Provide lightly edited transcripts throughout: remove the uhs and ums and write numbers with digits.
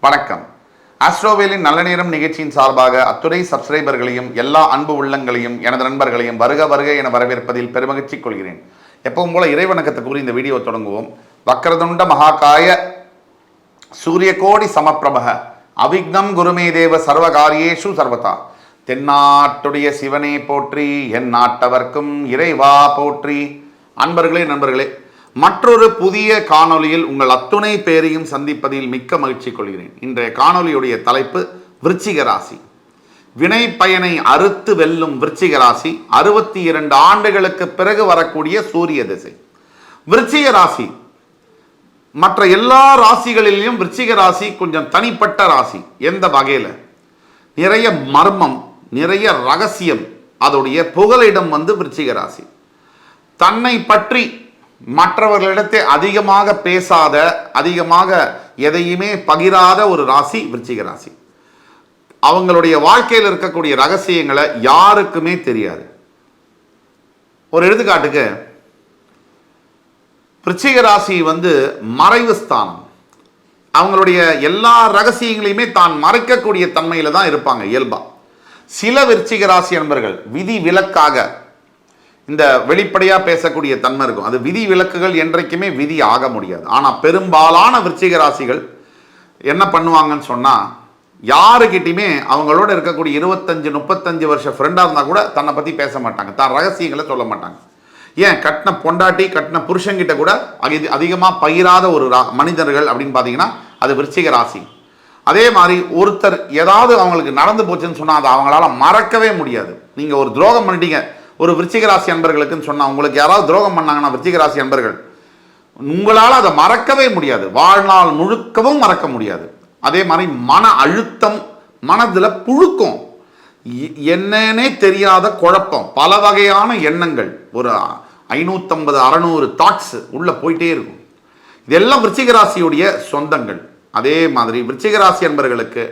வணக்கம். ஆஸ்ட்ரோவேலின் நல்ல நேரம் நிகழ்ச்சியின் சார்பாக அத்துறை சப்ஸ்கிரைபர்களையும் எல்லா அன்பு உள்ளங்களையும் எனது நண்பர்களையும் வருக வருக என வரவேற்பதில் பெருமகிழ்ச்சி கொள்கிறேன். எப்பவும் போல இறைவணக்கத்தை கூறி இந்த வீடியோ தொடங்குவோம். வக்ரதுண்ட மகாகாய சூரியகோடி சமப்பிரபக அவிக்னம் குருமே தேவ சர்வகாரியேஷு சர்வதா. தென்னாட்டுடைய சிவனே போற்றி, என் நாட்டவர்க்கும் இறைவா போற்றி. அன்பர்களே, நண்பர்களே, மற்றொரு புதிய காணொலியில் உங்கள் அத்துணை பேரையும் சந்திப்பதில் மிக்க மகிழ்ச்சி கொள்கிறேன். இன்றைய காணொலியுடைய தலைப்பு விருச்சிக ராசி. வினை பயனை அறுத்து வெல்லும் விருச்சிக ராசி. 62 ஆண்டுகளுக்கு பிறகு வரக்கூடிய சூரிய திசை. விருச்சிக ராசி மற்ற எல்லா ராசிகளிலும் விருச்சிக ராசி கொஞ்சம் தனிப்பட்ட ராசி. எந்த வகையில்? நிறைய மர்மம், நிறைய ரகசியம், அதோடைய புகலிடம் விருச்சிக ராசி. தன்னை பற்றி மற்றவர்களிடத்தை அதிகமாக பேசாத, அதிகமாக எதையுமே பகிராத ஒரு ராசி விருச்சிக ராசி. அவங்களுடைய வாழ்க்கையில் இருக்கக்கூடிய ரகசியங்களை யாருக்குமே தெரியாது. ஒரு எடுத்துக்காட்டுக்கு, விருச்சிக ராசி மறைவு ஸ்தானம். அவங்களுடைய எல்லா ரகசியங்களையுமே தான் மறைக்கக்கூடிய தன்மையில தான் இருப்பாங்க இயல்பா. சில விருச்சிக ராசி நண்பர்கள் விதி விலக்காக இந்த வெளிப்படையா பேசக்கூடிய தன்மை இருக்கும். அது விதி விலக்குகள் என்றைக்குமே விதி ஆக முடியாது. ஆனால் பெரும்பாலான விருச்சிக ராசிகள் என்ன பண்ணுவாங்கன்னு சொன்னா, யாருக்கிட்டையுமே அவங்களோட இருக்கக்கூடிய 25-35 வருஷம் ஃப்ரெண்டாக இருந்தால் கூட தன்னை பற்றி பேச மாட்டாங்க, தான் ரகசியங்களை சொல்ல மாட்டாங்க. ஏன், கட்டின பொண்டாட்டி கட்டின புருஷங்கிட்ட கூட அதிகமாக பகிராத ஒரு மனிதர்கள் அப்படின்னு பார்த்தீங்கன்னா அது விருச்சிக ராசி. அதே மாதிரி ஒருத்தர் ஏதாவது அவங்களுக்கு நடந்து போச்சுன்னு சொன்னால் அதை அவங்களால மறக்கவே முடியாது. நீங்கள் ஒரு துரோகம் பண்ணிட்டீங்க ஒரு விருச்சிக ராசி அன்பர்களுக்குன்னு சொன்னால், உங்களுக்கு யாராவது துரோகம் பண்ணாங்கன்னா விருச்சிக ராசி அன்பர்கள் உங்களால் அதை மறக்கவே முடியாது, வாழ்நாள் முழுக்கவும் மறக்க முடியாது. அதே மாதிரி மன அழுத்தம், மனதில் புழுக்கம், என்னன்னே தெரியாத குழப்பம், பல வகையான எண்ணங்கள், ஒரு 550-600 தாட்ஸ் உள்ள போயிட்டே இருக்கும். இதெல்லாம் விருச்சிக ராசியுடைய சொந்தங்கள். அதே மாதிரி விருச்சிக ராசி அன்பர்களுக்கு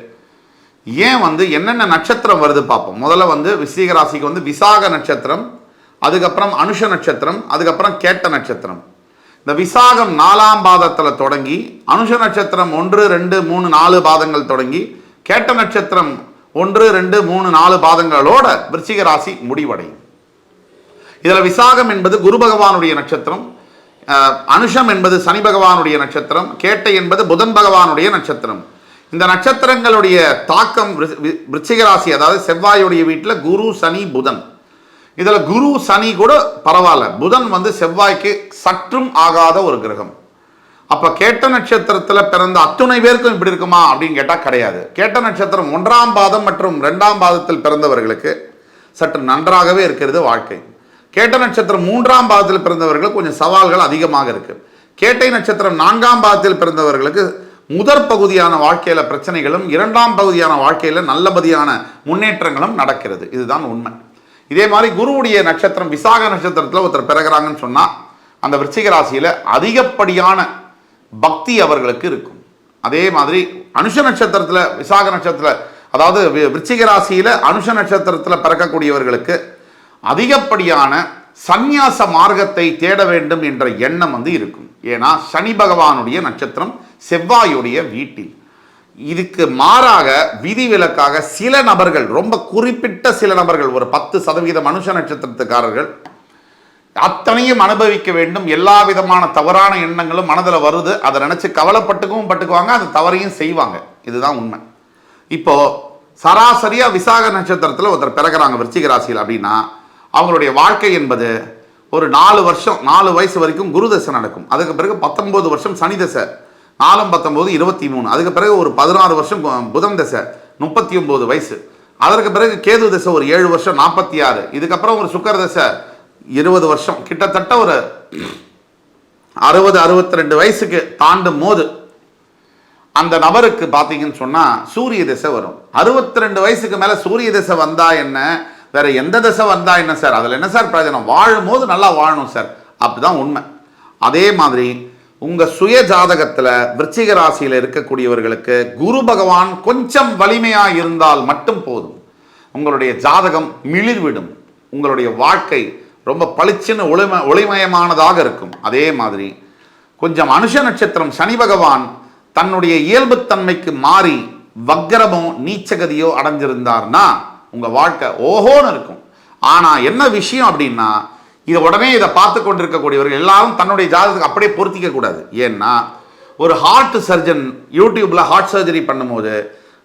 ஏன் என்னென்ன நட்சத்திரம் வருது பார்ப்போம். முதல்ல விருச்சிக ராசிக்கு விசாக நட்சத்திரம், அதுக்கப்புறம் அனுஷ நட்சத்திரம், அதுக்கப்புறம் கேட்ட நட்சத்திரம். இந்த விசாகம் 4ஆம் பாதத்தில் தொடங்கி, அனுஷ நட்சத்திரம் 1, 2, 3, 4 பாதங்கள் தொடங்கி, கேட்ட நட்சத்திரம் 1, 2, 3, 4 பாதங்களோட விருச்சிக ராசி முடிவடையும். இதில் விசாகம் என்பது குரு பகவானுடைய நட்சத்திரம், அனுஷம் என்பது சனி பகவானுடைய நட்சத்திரம், கேட்டை என்பது புதன் பகவானுடைய நட்சத்திரம். இந்த நட்சத்திரங்களுடைய தாக்கம் விருச்சிக ராசி, அதாவது செவ்வாயுடைய வீட்டில் குரு சனி புதன். இதில் குரு சனி கூட பரவாயில்ல, புதன் செவ்வாய்க்கு சற்றும் ஆகாத ஒரு கிரகம். அப்போ கேட்ட நட்சத்திரத்தில் பிறந்த அத்துணை பேருக்கும் இப்படி இருக்குமா அப்படின்னு கேட்டால் கிடையாது. கேட்ட நட்சத்திரம் 1ஆம் பாதம் மற்றும் 2ஆம் பாதத்தில் பிறந்தவர்களுக்கு சற்று நன்றாகவே இருக்கிறது வாழ்க்கை. கேட்ட நட்சத்திரம் 3ஆம் பாதத்தில் பிறந்தவர்களுக்கு கொஞ்சம் சவால்கள் அதிகமாக இருக்கு. கேட்டை நட்சத்திரம் 4ஆம் பாதத்தில் பிறந்தவர்களுக்கு முதற் பகுதியான வாழ்க்கையில பிரச்சனைகளும், 2ஆம் பகுதியான வாழ்க்கையில நல்லபடியான முன்னேற்றங்களும் நடக்கிறது. இதுதான் உண்மை. இதே மாதிரி குருவுடைய நட்சத்திரம் விசாக நட்சத்திரத்தில் ஒருத்தர் பிறகுறாங்கன்னு சொன்னா, அந்த விருச்சிக ராசியில அதிகப்படியான பக்தி அவர்களுக்கு இருக்கும். அதே மாதிரி அனுஷ நட்சத்திரத்துல, விசாக நட்சத்திரத்துல, அதாவது விருச்சிக ராசியில அனுஷ நட்சத்திரத்தில் பிறக்கக்கூடியவர்களுக்கு அதிகப்படியான சந்நியாச மார்க்கத்தை தேட வேண்டும் என்ற எண்ணம் இருக்கும். ஏன்னா சனி பகவானுடைய நட்சத்திரம் செவ்வாயுடைய வீட்டில். இதுக்கு மாறாக விதிவிலக்காக சில நபர்கள், ரொம்ப குறிப்பிட்ட சில நபர்கள், ஒரு 10% மனுஷ நட்சத்திரத்துக்காரர்கள் அத்தனையும் அனுபவிக்க வேண்டும். எல்லா விதமான தவறான எண்ணங்களும் மனதில் வருது, அதை நினைச்சு கவலைப்பட்டுக்கவும் பட்டுக்குவாங்க, அது தவறையும் செய்வாங்க. இதுதான் உண்மை. இப்போ சராசரியா விசாக நட்சத்திரத்தில் ஒருத்தர் பிறகுறாங்க விருச்சிக ராசியில் அப்படின்னா, அவங்களுடைய வாழ்க்கை என்பது ஒரு 4 வருஷம், 4 வயசு வரைக்கும் குரு தசை நடக்கும். அதுக்கு பிறகு 19 வருஷம் சனி தசை, 4, 19, 23. அதுக்கு பிறகு ஒரு 16 வருஷம் புதன் தசை, 39 வயசு. அதற்கு பிறகு கேது தசை ஒரு 7 வருஷம், 46. இதுக்கப்புறம் ஒரு சுக்கர தசை 20 வருஷம். கிட்டத்தட்ட ஒரு 60-62 வயசுக்கு தாண்டும் போது அந்த நபருக்கு பார்த்தீங்கன்னு சொன்னா சூரிய தசை வரும். 62 வயசுக்கு மேல சூரிய தசை வந்தா என்ன, வேற எந்த தசை வந்தா என்ன சார், அதுல என்ன சார் பிரயோஜனம், வாழும் போது நல்லா வாழணும் சார், அப்படிதான் உண்மை. அதே மாதிரி உங்க சுய ஜாதகத்துல விருச்சிக ராசியில இருக்கக்கூடியவர்களுக்கு குரு பகவான் கொஞ்சம் வலிமையா இருந்தால் மட்டும் போதும், உங்களுடைய ஜாதகம் மிளிர்விடும், உங்களுடைய வாழ்க்கை ரொம்ப பளிச்சுன்னு ஒளிமயமானதாக இருக்கும். அதே மாதிரி கொஞ்சம் அனுஷ நட்சத்திரம் சனி பகவான் தன்னுடைய இயல்புத்தன்மைக்கு மாறி வக்கரமோ நீச்சகதியோ அடைஞ்சிருந்தார்னா உங்க வாழ்க்கை ஓஹோன்னு இருக்கும். ஆனா என்ன விஷயம் அப்படின்னா, இதை பார்த்து கொண்டிருக்கக்கூடியவர்கள் எல்லாரும் தன்னுடைய ஜாதகத்துக்கு அப்படியே பொருத்திக்க கூடாது. ஏன்னா ஒரு ஹார்ட் சர்ஜன் யூடியூப்ல ஹார்ட் சர்ஜரி பண்ணும்போது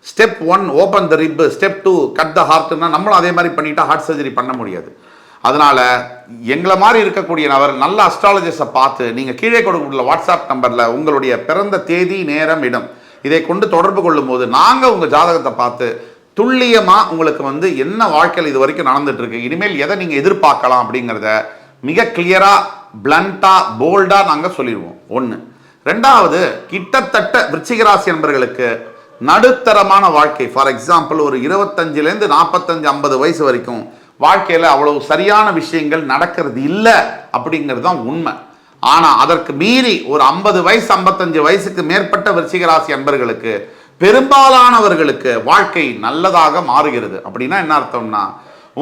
step 1 open the rib, step 2 cut the ஹார்ட்னா நம்மளும் அதே மாதிரி பண்ணிட்டா ஹார்ட் சர்ஜரி பண்ண முடியாது. அதனால எங்களை மாதிரி இருக்கக்கூடிய நபர் நல்ல அஸ்ட்ராலஜிஸ்டை பார்த்து நீங்கள் கீழே கொடுக்கக்கூடிய வாட்ஸ்அப் நம்பரில் உங்களுடைய பிறந்த தேதி, நேரம், இடம் இதை கொண்டு தொடர்பு கொள்ளும் போது நாங்கள் உங்கள் ஜாதகத்தை பார்த்து துல்லியமாக உங்களுக்கு என்ன வாழ்க்கையில் இது வரைக்கும் நடந்துட்டு இருக்கு, இனிமேல் எதை நீங்கள் எதிர்பார்க்கலாம் அப்படிங்கிறத மிக கிளியராக, பிளண்டாக, போல்டாக நாங்கள் சொல்லிடுவோம். ஒன்று. ரெண்டாவது, கிட்டத்தட்ட விருச்சிக ராசி என்பவர்களுக்கு நடுத்தரமான வாழ்க்கை, ஃபார் எக்ஸாம்பிள் ஒரு 25லேருந்து 45, 50 வயசு வரைக்கும் வாழ்க்கையில் அவ்வளவு சரியான விஷயங்கள் நடக்கிறது இல்லை அப்படிங்கிறது தான் உண்மை. ஆனால் அதற்கு மீறி ஒரு 50 வயசு 55 வயசுக்கு மேற்பட்ட விருச்சிக ராசி அன்பர்களுக்கு பெரும்பாலானவர்களுக்கு வாழ்க்கை நல்லதாக மாறுகிறது. அப்படின்னா என்ன அர்த்தம்னா,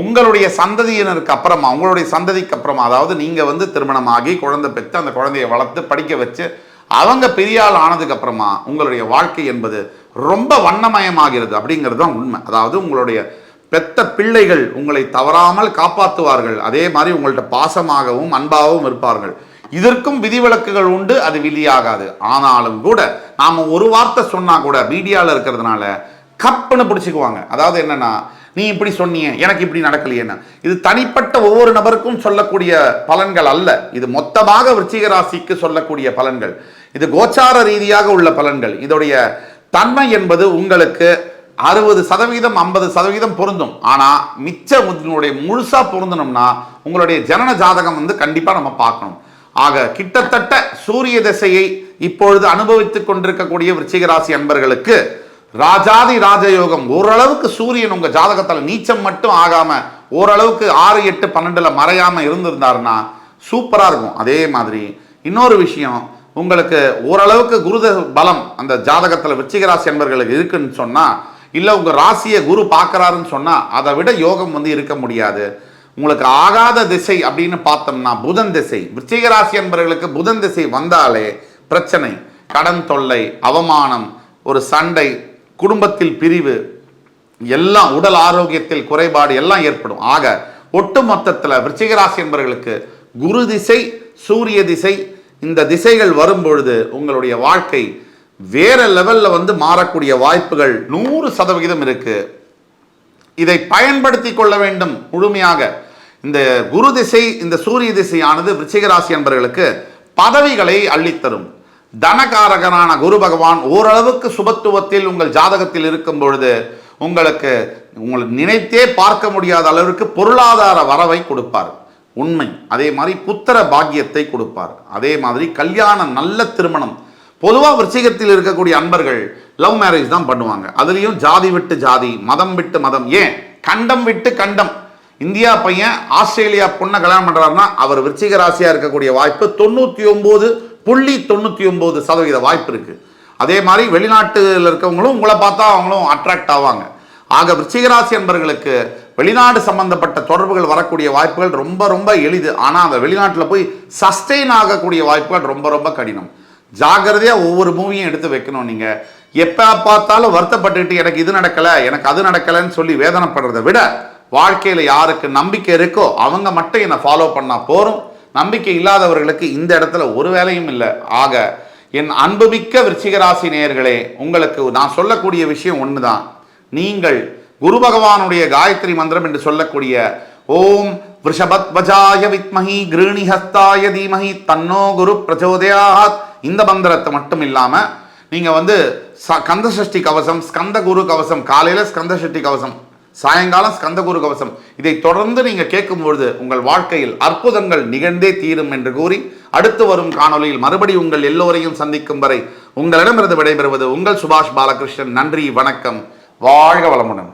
உங்களுடைய சந்ததியினருக்கு அப்புறமா, உங்களுடைய சந்ததிக்கு அப்புறமா, அதாவது நீங்கள் திருமணமாகி குழந்தை பெற்று அந்த குழந்தையை வளர்த்து படிக்க வச்சு அவங்க பெரிய ஆள் ஆனதுக்கு அப்புறமா உங்களுடைய வாழ்க்கை என்பது ரொம்ப வண்ணமயமாகிறது அப்படிங்கிறது தான் உண்மை. அதாவது உங்களுடைய பெத்த பிள்ளைகள் உங்களை தவறாமல் காப்பாற்றுவார்கள், அதே மாதிரி உங்கள்கிட்ட பாசமாகவும் அன்பாகவும் இருப்பார்கள். இதற்கும் விதிவிலக்குகள் உண்டு, அது விதியாகாது. ஆனாலும் கூட நாம் ஒரு வார்த்தை சொன்னா கூட மீடியாவில் இருக்கிறதுனால கப்புன்னு பிடிச்சிக்குவாங்க. அதாவது என்னன்னா, நீ இப்படி சொன்னியே, எனக்கு இப்படி நடக்கலையேன்னு. இது தனிப்பட்ட ஒவ்வொரு நபருக்கும் சொல்லக்கூடிய பலன்கள் அல்ல, இது மொத்தமாக விருச்சிக ராசிக்கு சொல்லக்கூடிய பலன்கள். இது கோச்சார ரீதியாக உள்ள பலன்கள். இதோடைய தன்மை என்பது உங்களுக்கு 60%, 50% பொருந்தும். ஆனால் மிச்சம் முழுசா பொருந்தணும்னா உங்களுடைய ஜனன ஜாதகம் கண்டிப்பாக நம்ம பார்க்கணும். ஆக கிட்டத்தட்ட சூரிய திசையை இப்பொழுது அனுபவித்துக் கொண்டிருக்கக்கூடிய விருச்சிக ராசி அன்பர்களுக்கு ராஜாதி ராஜயோகம், ஓரளவுக்கு சூரியன் உங்க ஜாதகத்தில் நீச்சம் மட்டும் ஆகாம ஓரளவுக்கு 6, 8, 12 மறையாம இருந்திருந்தாருன்னா சூப்பரா இருக்கும். அதே மாதிரி இன்னொரு விஷயம், உங்களுக்கு ஓரளவுக்கு குரு பலம் அந்த ஜாதகத்தில் விருச்சிக ராசி அன்பர்களுக்கு இருக்குன்னு சொன்னா, இல்லை உங்கள் ராசியை குரு பார்க்குறாருன்னு சொன்னால் அதை விட யோகம் இருக்க முடியாது. உங்களுக்கு ஆகாத திசை அப்படின்னு பார்த்தோம்னா புதன் திசை. விருச்சிக ராசி என்பவர்களுக்கு புதன் திசை வந்தாலே பிரச்சனை, கடன் தொல்லை, அவமானம், ஒரு சண்டை, குடும்பத்தில் பிரிவு, எல்லாம், உடல் ஆரோக்கியத்தில் குறைபாடு எல்லாம் ஏற்படும். ஆக ஒட்டு மொத்தத்தில் விருச்சிக ராசி என்பவர்களுக்கு குரு திசை, சூரிய திசை, இந்த திசைகள் வரும் பொழுது உங்களுடைய வாழ்க்கை வேற லெவல்ல மாறக்கூடிய வாய்ப்புகள் 100% இருக்கு. இதை பயன்படுத்தி கொள்ள வேண்டும் முழுமையாக. இந்த குரு திசை, இந்த சூரிய திசையானது விருச்சிக ராசி என்பவர்களுக்கு பதவிகளை அள்ளித்தரும். தனகாரகனான குரு பகவான் ஓரளவுக்கு சுபத்துவத்தில் உங்கள் ஜாதகத்தில் இருக்கும் பொழுது உங்களுக்கு நினைத்தே பார்க்க முடியாத அளவிற்கு பொருளாதார வரவை கொடுப்பார், உண்மை. அதே மாதிரி புத்திர பாக்கியத்தை கொடுப்பார். அதே மாதிரி கல்யாணம், நல்ல திருமணம். பொதுவாக விருச்சிகத்தில் இருக்கக்கூடிய அன்பர்கள் லவ் மேரேஜ் தான் பண்ணுவாங்க. அதுலேயும் ஜாதி விட்டு ஜாதி, மதம் விட்டு மதம், ஏன் கண்டம் விட்டு கண்டம். இந்தியா பையன் ஆஸ்திரேலியா பொண்ணை கல்யாணம் பண்ணுறாருன்னா அவர் விருச்சிக ராசியாக இருக்கக்கூடிய வாய்ப்பு 99.99% வாய்ப்பு இருக்கு. அதே மாதிரி வெளிநாட்டில் இருக்கவங்களும் உங்களை பார்த்தா அவங்களும் அட்ராக்ட் ஆவாங்க. ஆக விருச்சிக ராசி என்பவர்களுக்கு வெளிநாடு சம்பந்தப்பட்ட தொடர்புகள் வரக்கூடிய வாய்ப்புகள் ரொம்ப ரொம்ப எளிது. ஆனால் அந்த வெளிநாட்டில் போய் சஸ்டெயின் ஆகக்கூடிய வாய்ப்புகள் ரொம்ப ரொம்ப கடினம். ஜாகிரதையாக ஒவ்வொரு மூவியும் எடுத்து வைக்கணும். நீங்கள் எப்போ பார்த்தாலும் வருத்தப்பட்டுக்கிட்டு எனக்கு இது நடக்கலை, எனக்கு அது நடக்கலைன்னு சொல்லி வேதனைப்படுறதை விட, வாழ்க்கையில் யாருக்கு நம்பிக்கை இருக்கோ அவங்க மட்டும் என்னை ஃபாலோ பண்ணால் போகிறோம். நம்பிக்கை இல்லாதவர்களுக்கு இந்த இடத்துல ஒரு வேலையும் இல்லை. ஆக என் அன்புமிக்க விருச்சிக ராசி நேயர்களே, உங்களுக்கு நான் சொல்லக்கூடிய விஷயம் ஒன்று தான். நீங்கள் குரு பகவானுடைய காயத்ரி மந்திரம் என்று சொல்லக்கூடிய ஓம் விருஷபத்வஜாய வித்மஹி கிருணிஹஸ்தாய தீமஹி தன்னோ குரு பிரச்சோதயாத், இந்த மந்திரத்தை மட்டும் இல்லாமல் நீங்கள் கந்த சஷ்டி கவசம், ஸ்கந்த குரு கவசம், காலையில் ஸ்கந்த சஷ்டி கவசம், சாயங்காலம் ஸ்கந்த குரு கவசம், இதை தொடர்ந்து நீங்கள் கேட்கும்பொழுது உங்கள் வாழ்க்கையில் அற்புதங்கள் நிகழ்ந்தே தீரும் என்று கூறி, அடுத்து வரும் காணொலியில் மறுபடி உங்கள் எல்லோரையும் சந்திக்கும் வரை உங்களிடமிருந்து விடைபெறுவது உங்கள் சுபாஷ் பாலகிருஷ்ணன். நன்றி, வணக்கம், வாழ்க வளமுடன்.